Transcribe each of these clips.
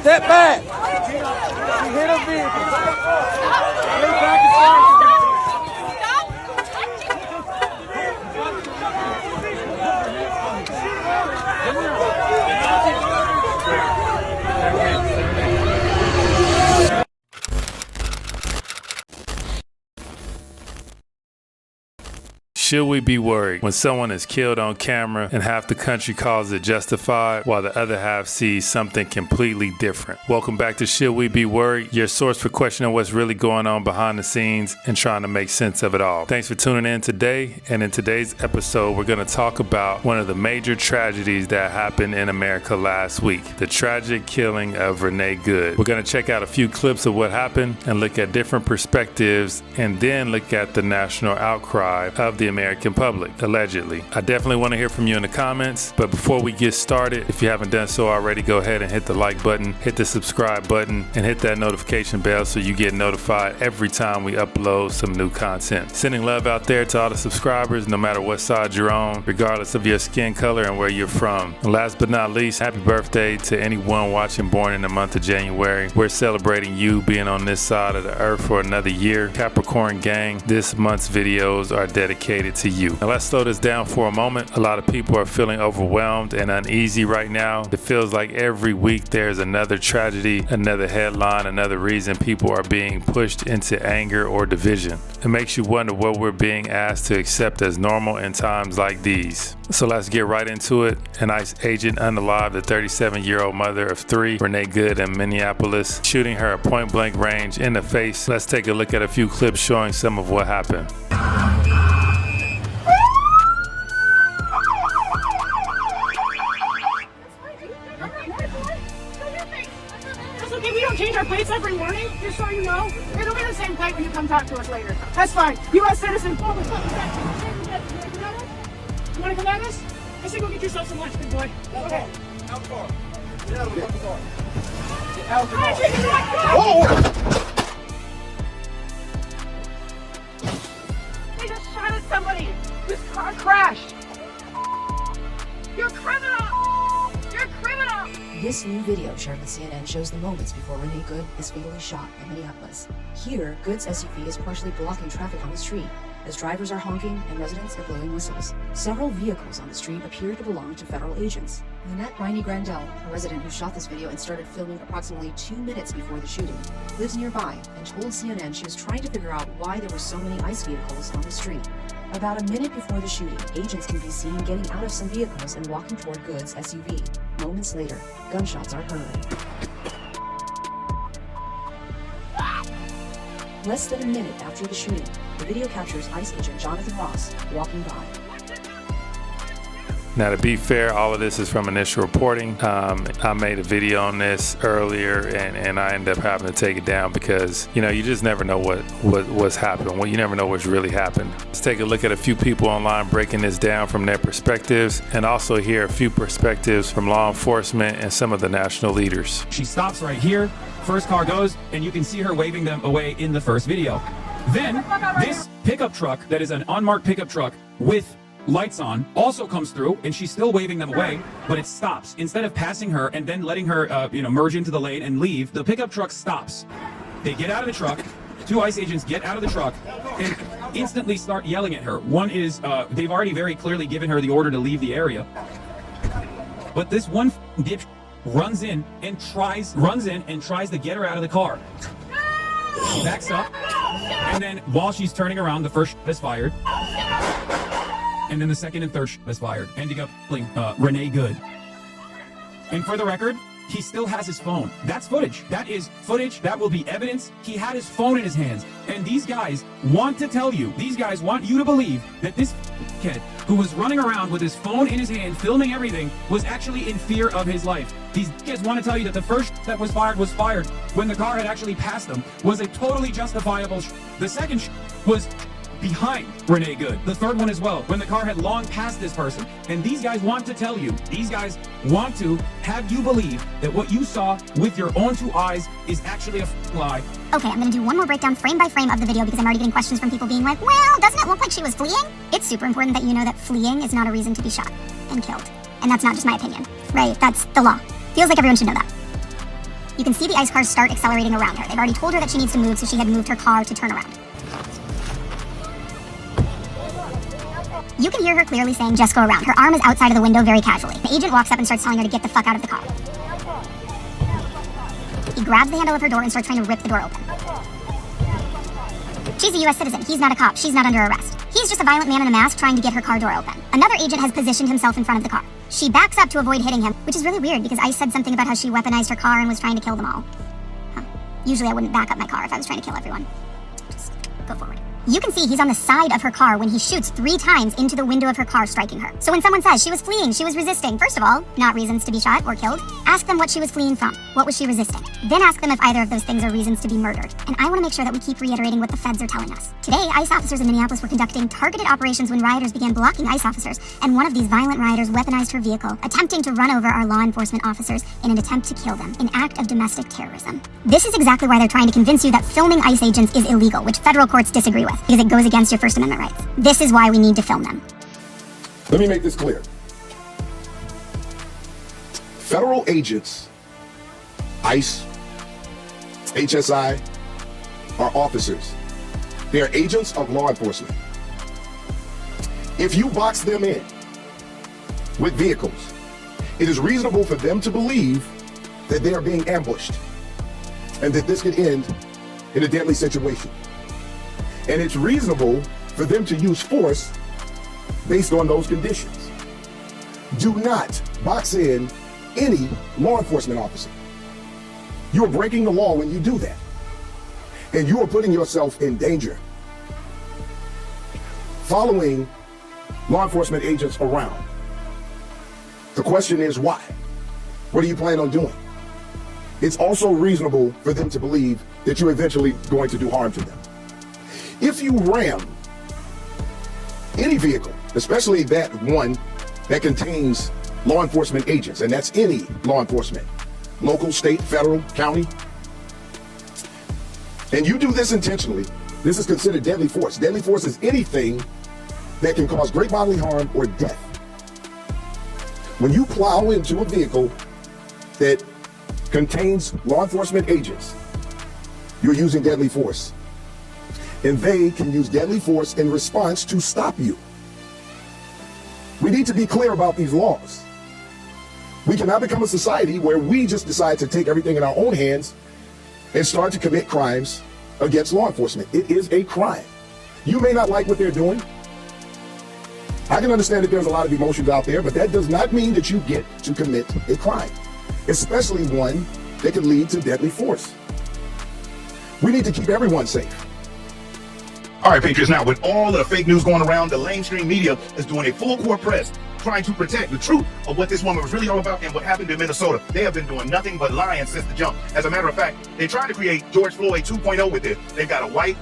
Step back. She hit a vehicle. Get back and start. Should we be worried when someone is killed on camera and half the country calls it justified while the other half sees something completely different? Welcome back to Should We Be Worried, your source for questioning what's really going on behind the scenes and trying to make sense of it all. Thanks for tuning in today, and in today's episode we're going to talk about one of the major tragedies that happened in America last week, the tragic killing of Renee Good. We're going to check out a few clips of what happened and look at different perspectives and then look at the national outcry of the American public, allegedly. I definitely want to hear from you in the comments, but before we get started, if you haven't done so already, go ahead and hit the like button, hit the subscribe button, and hit that notification bell so you get notified every time we upload some new content. Sending love out there to all the subscribers, no matter what side you're on, regardless of your skin color and where you're from. And last but not least, happy birthday to anyone watching born in the month of January. We're celebrating you being on this side of the earth for another year. Capricorn gang, this month's videos are dedicated to you. Now let's slow this down for a moment. A lot of people are feeling overwhelmed and uneasy right now. It feels like every week there's another tragedy, another headline, another reason people are being pushed into anger or division. It makes you wonder what we're being asked to accept as normal in times like these. So let's get right into it. An ICE agent unalived the 37-year-old mother of three, Renee Good, in Minneapolis, shooting her at point-blank range in the face. Let's take a look at a few clips showing some of what happened. Change our plates every morning, just so you know. It'll be the same plate when you come talk to us later. That's fine. U.S. citizen, forward. You want to come at us? I say go get yourself some lunch, big boy. Okay. Out the car. Get out of the fucking car. Get out the car. Whoa! They just shot at somebody. This car crashed. You're criminal. You're criminal. This new video shared with CNN shows the moments before Renee Good is fatally shot in Minneapolis. Here, Good's SUV is partially blocking traffic on the street, as drivers are honking and residents are blowing whistles. Several vehicles on the street appear to belong to federal agents. Lynette Riney Grandel, a resident who shot this video and started filming approximately 2 minutes before the shooting, lives nearby and told CNN she was trying to figure out why there were so many ICE vehicles on the street. About a minute before the shooting, agents can be seen getting out of some vehicles and walking toward Good's SUV. Moments later, gunshots are heard. Less than a minute after the shooting, the video captures ICE agent Jonathan Ross walking by. Now, to be fair, all of this is from initial reporting. I made a video on this earlier, and I ended up having to take it down because, you know, you just never know what's happening. Well, you never know what's really happened. Let's take a look at a few people online breaking this down from their perspectives, and also hear a few perspectives from law enforcement and some of the national leaders. She stops right here. First car goes, and you can see her waving them away in the first video. Then this pickup truck that is an unmarked pickup truck with lights on also comes through, and she's still waving them away, but it stops. Instead of passing her and then letting her merge into the lane and leave, the pickup truck stops. They get out of the truck. Two ICE agents get out of the truck and instantly start yelling at her. One is they've already very clearly given her the order to leave the area, but this one bitch runs in and tries to get her out of the car. Backs up, and then while she's turning around, the first shot is fired. And then the second and third shot is fired, ending up killing Renee Good. And for the record, he still has his phone. That's footage. That is footage. That will be evidence. He had his phone in his hands. And these guys want to tell you, these guys want you to believe that this kid who was running around with his phone in his hand, filming everything, was actually in fear of his life. These kids want to tell you that the first that was fired when the car had actually passed them, was a totally justifiable The second was behind Renee Good. The third one as well, when the car had long passed this person. And these guys want to tell you, these guys want to have you believe that what you saw with your own two eyes is actually a lie. Okay, I'm gonna do one more breakdown frame by frame of the video because I'm already getting questions from people being like, well, doesn't it look like she was fleeing? It's super important that you know that fleeing is not a reason to be shot and killed. And that's not just my opinion, right? That's the law. Feels like everyone should know that. You can see the ICE cars start accelerating around her. They've already told her that she needs to move, so she had moved her car to turn around. You can hear her clearly saying, "Just go around." Her arm is outside of the window very casually. The agent walks up and starts telling her to get the fuck out of the car. He grabs the handle of her door and starts trying to rip the door open. She's a U.S. citizen. He's not a cop. She's not under arrest. He's just a violent man in a mask trying to get her car door open. Another agent has positioned himself in front of the car. She backs up to avoid hitting him, which is really weird because ICE said something about how she weaponized her car and was trying to kill them all. Huh. Usually I wouldn't back up my car if I was trying to kill everyone. Just go forward. You can see he's on the side of her car when he shoots 3 times into the window of her car, striking her. So when someone says she was fleeing, she was resisting, first of all, not reasons to be shot or killed. Ask them what she was fleeing from. What was she resisting? Then ask them if either of those things are reasons to be murdered. And I want to make sure that we keep reiterating what the feds are telling us. Today, ICE officers in Minneapolis were conducting targeted operations when rioters began blocking ICE officers, and one of these violent rioters weaponized her vehicle, attempting to run over our law enforcement officers in an attempt to kill them, an act of domestic terrorism. This is exactly why they're trying to convince you that filming ICE agents is illegal, which federal courts disagree with, because it goes against your First Amendment rights. This is why we need to film them. Let me make this clear. Federal agents, ICE, HSI, are officers. They are agents of law enforcement. If you box them in with vehicles, it is reasonable for them to believe that they are being ambushed and that this could end in a deadly situation. And it's reasonable for them to use force based on those conditions. Do not box in any law enforcement officer. You are breaking the law when you do that. And you are putting yourself in danger. Following law enforcement agents around. The question is why? What do you plan on doing? It's also reasonable for them to believe that you're eventually going to do harm to them. If you ram any vehicle, especially that one that contains law enforcement agents, and that's any law enforcement, local, state, federal, county, and you do this intentionally, this is considered deadly force. Deadly force is anything that can cause great bodily harm or death. When you plow into a vehicle that contains law enforcement agents, you're using deadly force. And they can use deadly force in response to stop you. We need to be clear about these laws. We cannot become a society where we just decide to take everything in our own hands and start to commit crimes against law enforcement. It is a crime. You may not like what they're doing. I can understand that there's a lot of emotions out there, but that does not mean that you get to commit a crime, especially one that could lead to deadly force. We need to keep everyone safe. All right, Patriots, now with all the fake news going around, the mainstream media is doing a full court press trying to protect the truth of what this woman was really all about and what happened in Minnesota. They have been doing nothing but lying since the jump. As a matter of fact, they tried to create George Floyd 2.0 with this. They've got a white,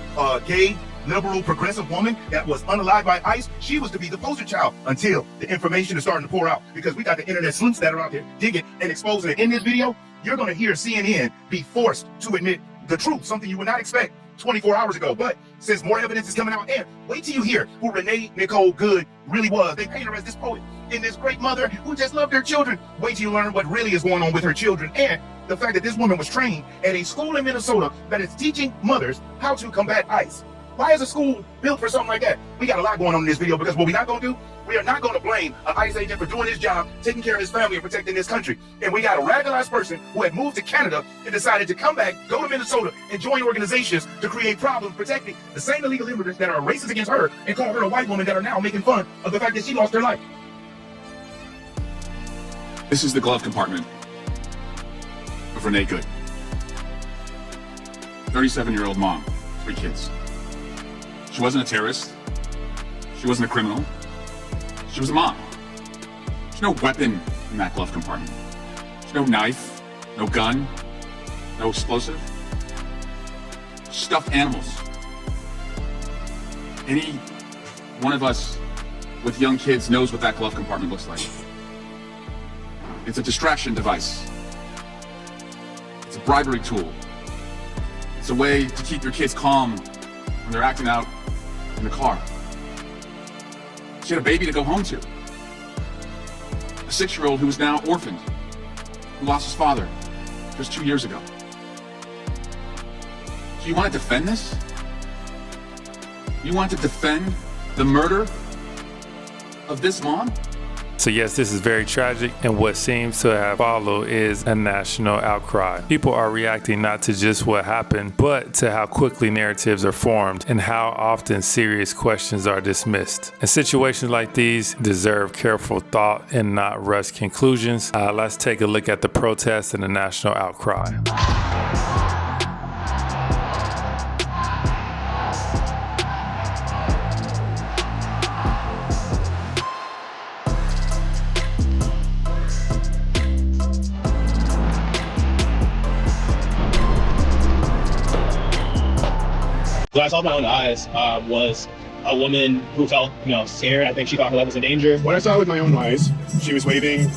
gay, liberal, progressive woman that was unalived by ICE. She was to be the poster child until the information is starting to pour out, because we got the internet sleuths that are out there digging and exposing it. In this video, you're going to hear CNN be forced to admit the truth, something you would not expect 24 hours ago. But since more evidence is coming out, and wait till you hear who Renee Good really was. They paint her as this poet and this great mother who just loved her children. Wait till you learn what really is going on with her children, and the fact that this woman was trained at a school in Minnesota that is teaching mothers how to combat ICE. Why is a school built for something like that? We got a lot going on in this video, because what we're not going to do, we are not going to blame an ICE agent for doing his job, taking care of his family and protecting this country. And we got a radicalized person who had moved to Canada and decided to come back, go to Minnesota, and join organizations to create problems protecting the same illegal immigrants that are racist against her and call her a white woman, that are now making fun of the fact that she lost her life. This is the glove compartment of Renee Good. 37-year-old mom, 3 kids. She wasn't a terrorist. She wasn't a criminal. She was a mom. There's no weapon in that glove compartment. There's no knife, no gun, no explosive. Stuffed animals. Any one of us with young kids knows what that glove compartment looks like. It's a distraction device. It's a bribery tool. It's a way to keep your kids calm when they're acting out in the car. She had a baby to go home to. A 6-year-old who is now orphaned, who lost his father just 2 years ago. So you want to defend this? You want to defend the murder of this mom? So yes, this is very tragic, and what seems to have followed is a national outcry. People are reacting not to just what happened, but to how quickly narratives are formed and how often serious questions are dismissed. And situations like these deserve careful thought and not rushed conclusions. Let's take a look at the protests and the national outcry. What I saw with my own eyes was a woman who felt, scared. I think she thought her life was in danger. What I saw with my own eyes, she was waving,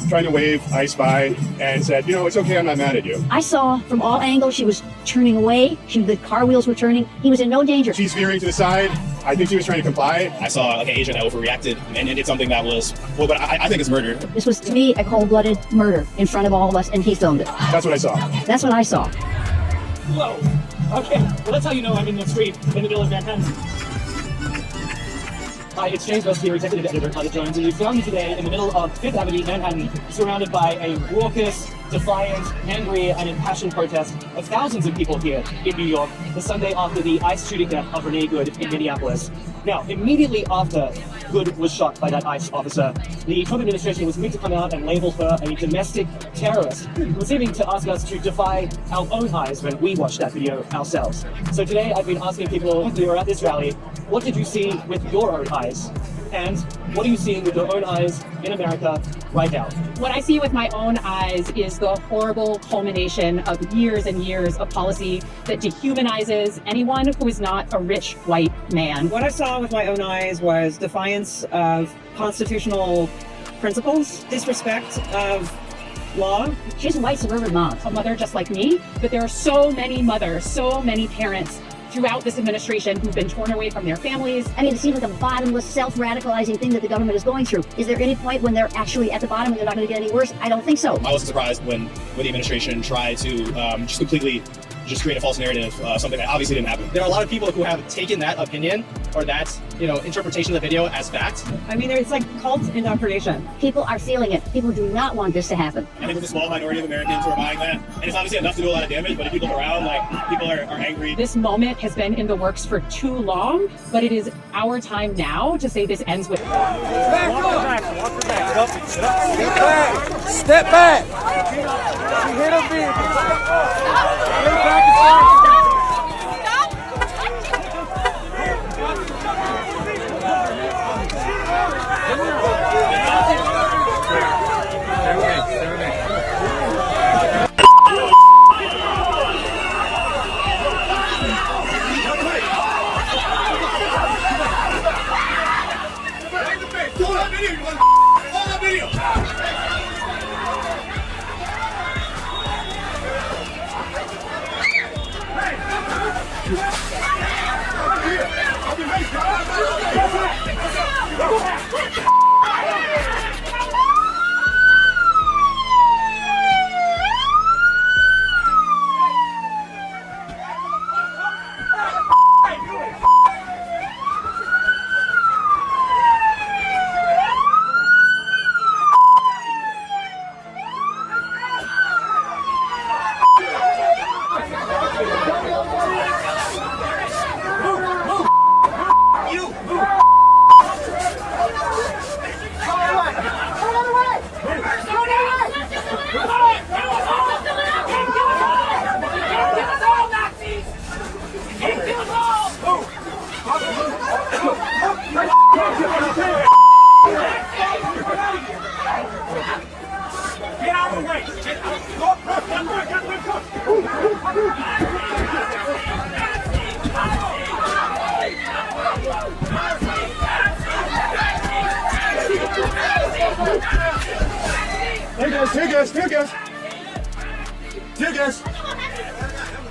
trying to wave I spy, and said, it's okay, I'm not mad at you. I saw from all angles she was turning away. The car wheels were turning. He was in no danger. She's veering to the side. I think she was trying to comply. I saw an agent that overreacted and did something that was, but I think it's murder. This was, to me, a cold-blooded murder in front of all of us, and he filmed it. That's what I saw. That's what I saw. Whoa. Okay, well that's how you know I'm in the street in the middle of Manhattan. Hi, it's James West here, executive editor of The Jones, and we found you today in the middle of Fifth Avenue, Manhattan, surrounded by a raucous, defiant, angry, and impassioned protest of thousands of people here in New York, the Sunday after the ICE shooting death of Renee Good in Minneapolis. Now, immediately after Good was shot by that ICE officer, the Trump administration was quick to come out and label her a domestic terrorist, seeming to ask us to defy our own eyes when we watched that video ourselves. So today I've been asking people who were at this rally, what did you see with your own eyes? And what are you seeing with your own eyes in America right now? What I see with my own eyes is the horrible culmination of years and years of policy that dehumanizes anyone who is not a rich white man. What I saw with my own eyes was defiance of constitutional principles, disrespect of law. She's a white suburban mom. A mother just like me, but there are so many mothers, so many parents throughout this administration who've been torn away from their families. I mean, it seems like a bottomless, self-radicalizing thing that the government is going through. Is there any point when they're actually at the bottom and they're not going to get any worse? I don't think so. I wasn't surprised when the administration tried to just completely create a false narrative, something that obviously didn't happen. There are a lot of people who have taken that opinion or that, interpretation of the video as fact. I mean, it's like cult indoctrination. People are feeling it. People do not want this to happen. I think there's a small minority of Americans who are buying that, and it's obviously enough to do a lot of damage, but if you look around, people are angry. This moment has been in the works for too long, but it is our time now to say this ends with... Back up! Walk back. Get back! Step back! She hit a vehicle. Lay back and start.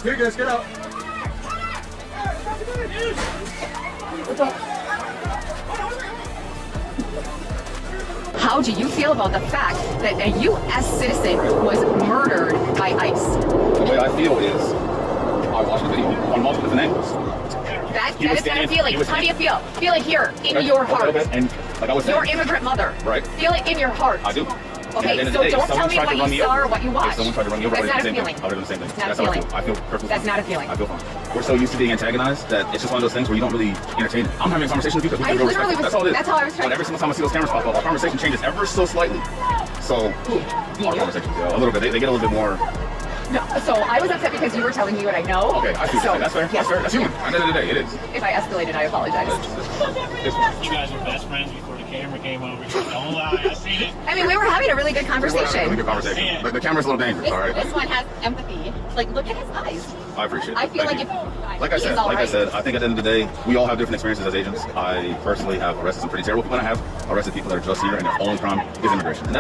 Tear gas, get out. how do you feel about the fact that a U.S. citizen was murdered by ICE? The way I feel is, I watched the video on multiple different angles. That is not a feeling. How do you feel? Feel it here, in your heart. And like I was saying, Your immigrant mother. Right. Feel it in your heart. I do. Okay, so don't tell me what you saw or what you watched. If someone tried to run me over, that's not a feeling. feeling. I would have done the same thing. It's not That's a how feeling. I feel perfectly That's fine. not a feeling. I feel fine. We're so used to being antagonized that it's just one of those things where you don't really entertain it. I'm having a conversation with you because we can real respect. That's all it is. That's all I was trying But every single time I see those cameras pop up, our conversation changes ever so slightly. So, our conversations, a little bit, they get a little bit more. No, so I was upset because you were telling me what I know. Okay, I see. So, that's fair. yes. That's fair. That's human. At the end of the day, it is. If I escalated, I apologize. You guys were best friends before the camera came over. Don't lie, I seen it. I mean, we were having a really good conversation. Really good conversation. But the camera's a little dangerous, all right? This one has empathy. Like, look at his eyes. I appreciate it. I feel Thank like you. Like I said, I think at the end of the day, we all have different experiences as agents. I personally have arrested some pretty terrible people, and I have arrested people that are just here, and their only crime is immigration. And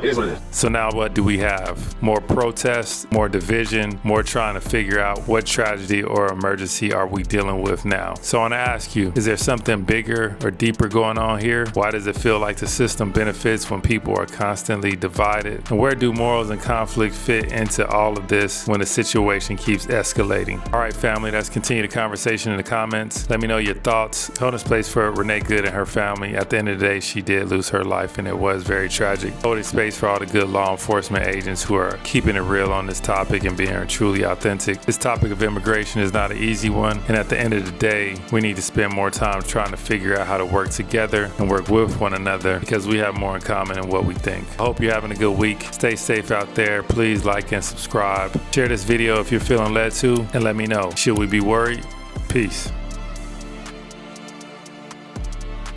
it is what it is. So now what do we have? More protests, more division, more trying to figure out what tragedy or emergency are we dealing with now? So I want to ask you, is there something bigger or deeper going on here? Why does it feel like the system benefits when people are constantly divided? And where do morals and conflict fit into all of this when the situation keeps escalating? All right, family, let's continue the conversation in the comments. Let me know your thoughts. Hold this place for Renee Good and her family. At the end of the day, she did lose her life, and it was very tragic. Hold this space for all the good law enforcement agents who are keeping it real on this topic and being truly authentic. This topic of immigration is not an easy one, and at the end of the day, we need to spend more time trying to figure out how to work together and work with one another because we have more in common than what we think. I hope you're having a good week. Stay safe out there. Please like and subscribe. Share this video if you're feeling led to, and let me know. Should we be worried? Peace.